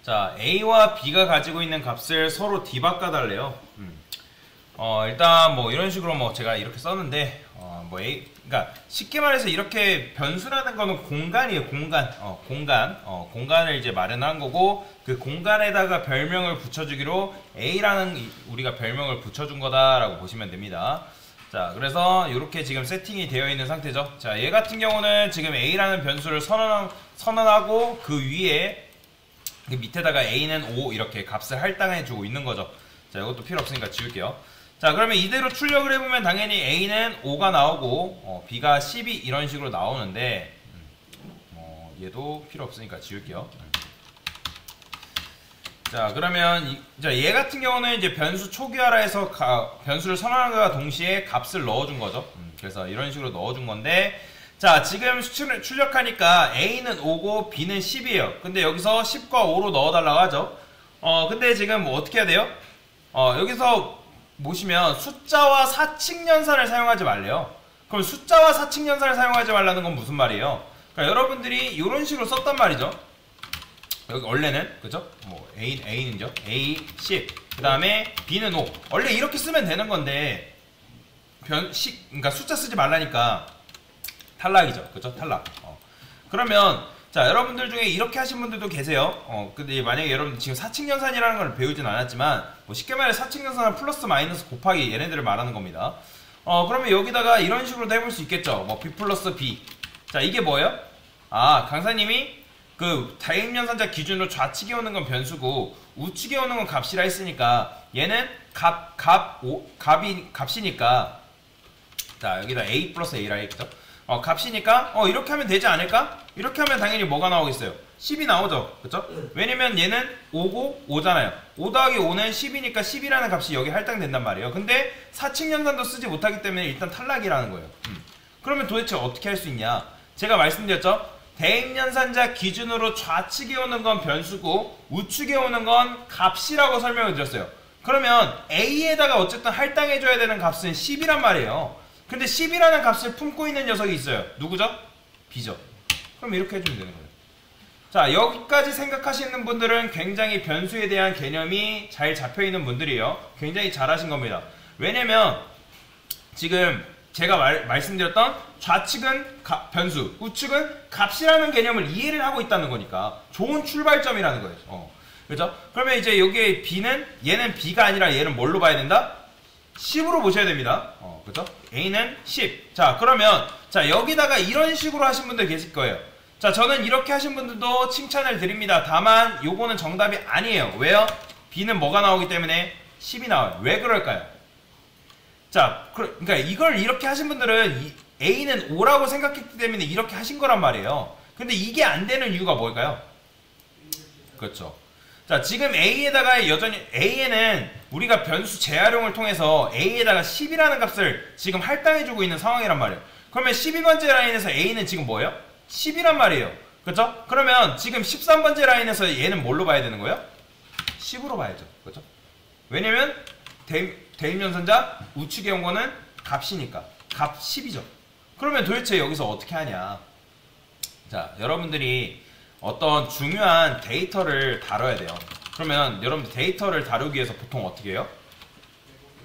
자, A와 B가 가지고 있는 값을 서로 뒤바꿔달래요. 일단 뭐 이런 식으로 뭐 제가 이렇게 썼는데 뭐 그러니까 쉽게 말해서 이렇게 변수라는 거는 공간이에요. 공간을 이제 마련한 거고, 그 공간에다가 별명을 붙여주기로 A라는 우리가 별명을 붙여준 거다라고 보시면 됩니다. 자, 그래서 이렇게 지금 세팅이 되어 있는 상태죠. 자, 얘 같은 경우는 지금 A라는 변수를 선언하고 그 위에 그 밑에다가 A는 5 이렇게 값을 할당해 주고 있는 거죠. 자, 이것도 필요 없으니까 지울게요. 자, 그러면 이대로 출력을 해보면 당연히 A는 5가 나오고 B가 12 이런 식으로 나오는데 얘도 필요 없으니까 지울게요. 자, 그러면 얘 같은 경우는 이제 변수 초기화라 해서 변수를 선언함과 동시에 값을 넣어준 거죠. 그래서 이런 식으로 넣어준 건데, 자, 지금 출력하니까 A는 5고 B는 10이에요. 근데 여기서 10과 5로 넣어달라고 하죠. 근데 지금 뭐 어떻게 해야 돼요? 여기서 보시면 숫자와 사칙연산을 사용하지 말래요. 그럼 숫자와 사칙연산을 사용하지 말라는 건 무슨 말이에요? 그러니까 여러분들이 이런 식으로 썼단 말이죠. 여기 원래는, 그죠? 뭐 A는요? A 10, 그 다음에 B는 5. 원래 이렇게 쓰면 되는 건데 그러니까 숫자 쓰지 말라니까 탈락이죠. 그죠? 탈락. 그러면 자, 여러분들 중에 이렇게 하신 분들도 계세요. 근데 만약에 여러분들 지금 사칙연산이라는 걸 배우진 않았지만, 뭐 쉽게 말해 사칙연산은 플러스 마이너스 곱하기 얘네들을 말하는 겁니다. 그러면 여기다가 이런 식으로도 해볼 수 있겠죠. 뭐 B 플러스 B. 자, 이게 뭐예요? 아, 강사님이 그 다임연산자 기준으로 좌측에 오는 건 변수고 우측에 오는 건 값이라 했으니까 얘는 값이니까, 자, 여기다 A 플러스 A라 했죠. 값이니까 이렇게 하면 되지 않을까? 이렇게 하면 당연히 뭐가 나오겠어요? 10이 나오죠. 그쵸? 왜냐면 얘는 5고 5잖아요. 5 더하기 5는 10이니까 10이라는 값이 여기 할당된단 말이에요. 근데 사칙연산도 쓰지 못하기 때문에 일단 탈락이라는 거예요. 그러면 도대체 어떻게 할 수 있냐? 제가 말씀드렸죠? 대입연산자 기준으로 좌측에 오는 건 변수고 우측에 오는 건 값이라고 설명을 드렸어요. 그러면 A에다가 어쨌든 할당해줘야 되는 값은 10이란 말이에요. 근데 10이라는 값을 품고 있는 녀석이 있어요. 누구죠? B죠. 그럼 이렇게 해주면 되는 거예요. 자, 여기까지 생각하시는 분들은 굉장히 변수에 대한 개념이 잘 잡혀있는 분들이에요. 굉장히 잘하신 겁니다. 왜냐면 지금 제가 말씀드렸던 좌측은 변수, 우측은 값이라는 개념을 이해를 하고 있다는 거니까 좋은 출발점이라는 거예요. 그죠? 그러면 이제 여기에 B는, 얘는 B가 아니라 얘는 뭘로 봐야 된다? 10으로 보셔야 됩니다. 그죠? A는 10. 자, 그러면 자, 여기다가 이런 식으로 하신 분들 계실 거예요. 자, 저는 이렇게 하신 분들도 칭찬을 드립니다. 다만 요거는 정답이 아니에요. 왜요? B는 뭐가 나오기 때문에 10이 나와요. 왜 그럴까요? 자, 그러니까 이걸 이렇게 하신 분들은 A는 5라고 생각했기 때문에 이렇게 하신 거란 말이에요. 근데 이게 안 되는 이유가 뭘까요? 그렇죠. 자, 지금 A에다가 여전히 A에는 우리가 변수 재활용을 통해서 A에다가 10이라는 값을 지금 할당해주고 있는 상황이란 말이에요. 그러면 12번째 라인에서 A는 지금 뭐예요? 10이란 말이에요. 그렇죠? 그러면 지금 13번째 라인에서 얘는 뭘로 봐야 되는 거예요? 10으로 봐야죠. 그렇죠? 왜냐면 대입연산자 우측에 온 거는 값이니까 값 10이죠. 그러면 도대체 여기서 어떻게 하냐? 자, 여러분들이 어떤 중요한 데이터를 다뤄야 돼요. 그러면 여러분들 데이터를 다루기 위해서 보통 어떻게 해요?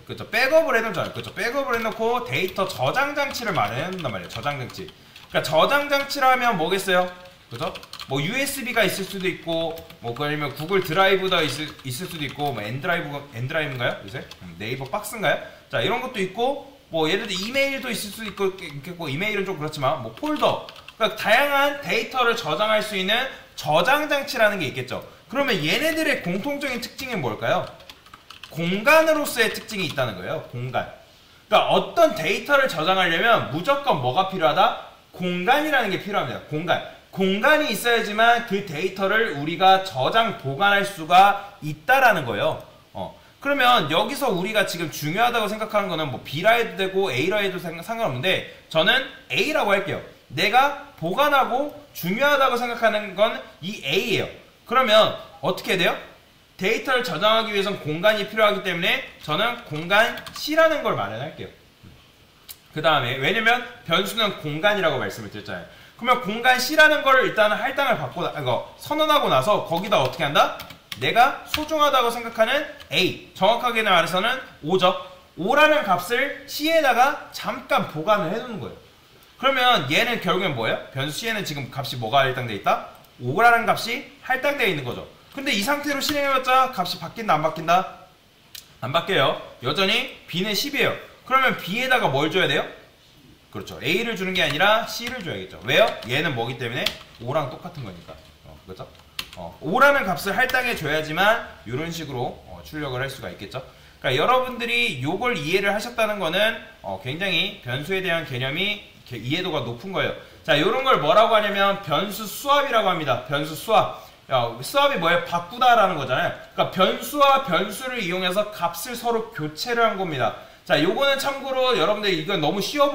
그렇죠? 백업을 해놓잖아요. 그렇죠? 백업을 해놓고 데이터 저장 장치를 마련해놓는단 말이에요. 저장 장치. 그러니까 저장 장치를 하면 뭐겠어요? 그죠? 뭐 USB가 있을 수도 있고, 뭐 아니면 구글 드라이브가 있을 수도 있고, 뭐 엔드라이브인가요? 요새 네이버 박스인가요? 자, 이런 것도 있고, 뭐 예를 들어 이메일도 있을 수도 있고, 이메일은 좀 그렇지만 뭐 폴더, 그러니까 다양한 데이터를 저장할 수 있는 저장 장치라는 게 있겠죠. 그러면 얘네들의 공통적인 특징은 뭘까요? 공간으로서의 특징이 있다는 거예요. 공간. 그러니까 어떤 데이터를 저장하려면 무조건 뭐가 필요하다? 공간이라는 게 필요합니다. 공간이 있어야지만 그 데이터를 우리가 저장, 보관할 수가 있다라는 거예요. 그러면 여기서 우리가 지금 중요하다고 생각하는 거는 뭐 B라 해도 되고 A라 해도 상관없는데 저는 A라고 할게요. 내가 보관하고 중요하다고 생각하는 건 이 A예요. 그러면 어떻게 돼요? 데이터를 저장하기 위해서는 공간이 필요하기 때문에 저는 공간 C라는 걸 마련할게요. 그 다음에 왜냐면 변수는 공간이라고 말씀을 드렸잖아요. 그러면 공간 C라는 걸 일단 할당을 받고 선언하고 나서 거기다 어떻게 한다? 내가 소중하다고 생각하는 A, 정확하게 말해서는 5죠. 5라는 값을 C에다가 잠깐 보관을 해두는 거예요. 그러면 얘는 결국엔 뭐예요? 변수 C에는 지금 값이 뭐가 할당되어 있다? 5라는 값이 할당되어 있는 거죠. 근데 이 상태로 실행해봤자 값이 바뀐다 안 바뀐다? 안 바뀌어요. 여전히 B는 10이에요. 그러면 B에다가 뭘 줘야 돼요? 그렇죠. A를 주는 게 아니라 C를 줘야겠죠. 왜요? 얘는 뭐기 때문에 5랑 똑같은 거니까. 그렇죠? 5라는 값을 할당해 줘야지만 이런 식으로 출력을 할 수가 있겠죠. 그러니까 여러분들이 요걸 이해를 하셨다는 거는 굉장히 변수에 대한 개념이 이해도가 높은 거예요. 자, 요런 걸 뭐라고 하냐면 변수 수합이라고 합니다. 변수 수합. 수합이 뭐예요? 바꾸다라는 거잖아요. 그러니까 변수와 변수를 이용해서 값을 서로 교체를 한 겁니다. 자, 요거는 참고로 여러분들 이건 너무 쉬워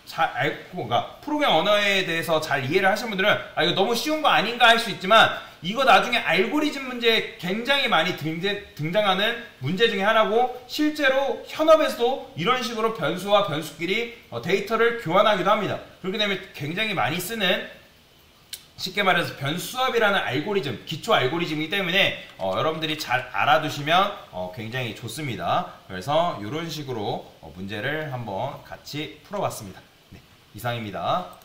잘 알고, 그러니까 프로그램 언어에 대해서 잘 이해를 하시는 분들은 이거 너무 쉬운 거 아닌가 할 수 있지만 이거 나중에 알고리즘 문제에 굉장히 많이 등장하는 문제 중에 하나고, 실제로 현업에서도 이런 식으로 변수와 변수끼리 데이터를 교환하기도 합니다. 그렇게 되면 굉장히 많이 쓰는, 쉽게 말해서 변수합이라는 알고리즘, 기초 알고리즘이기 때문에 여러분들이 잘 알아두시면 굉장히 좋습니다. 그래서 이런 식으로 문제를 한번 같이 풀어봤습니다. 네, 이상입니다.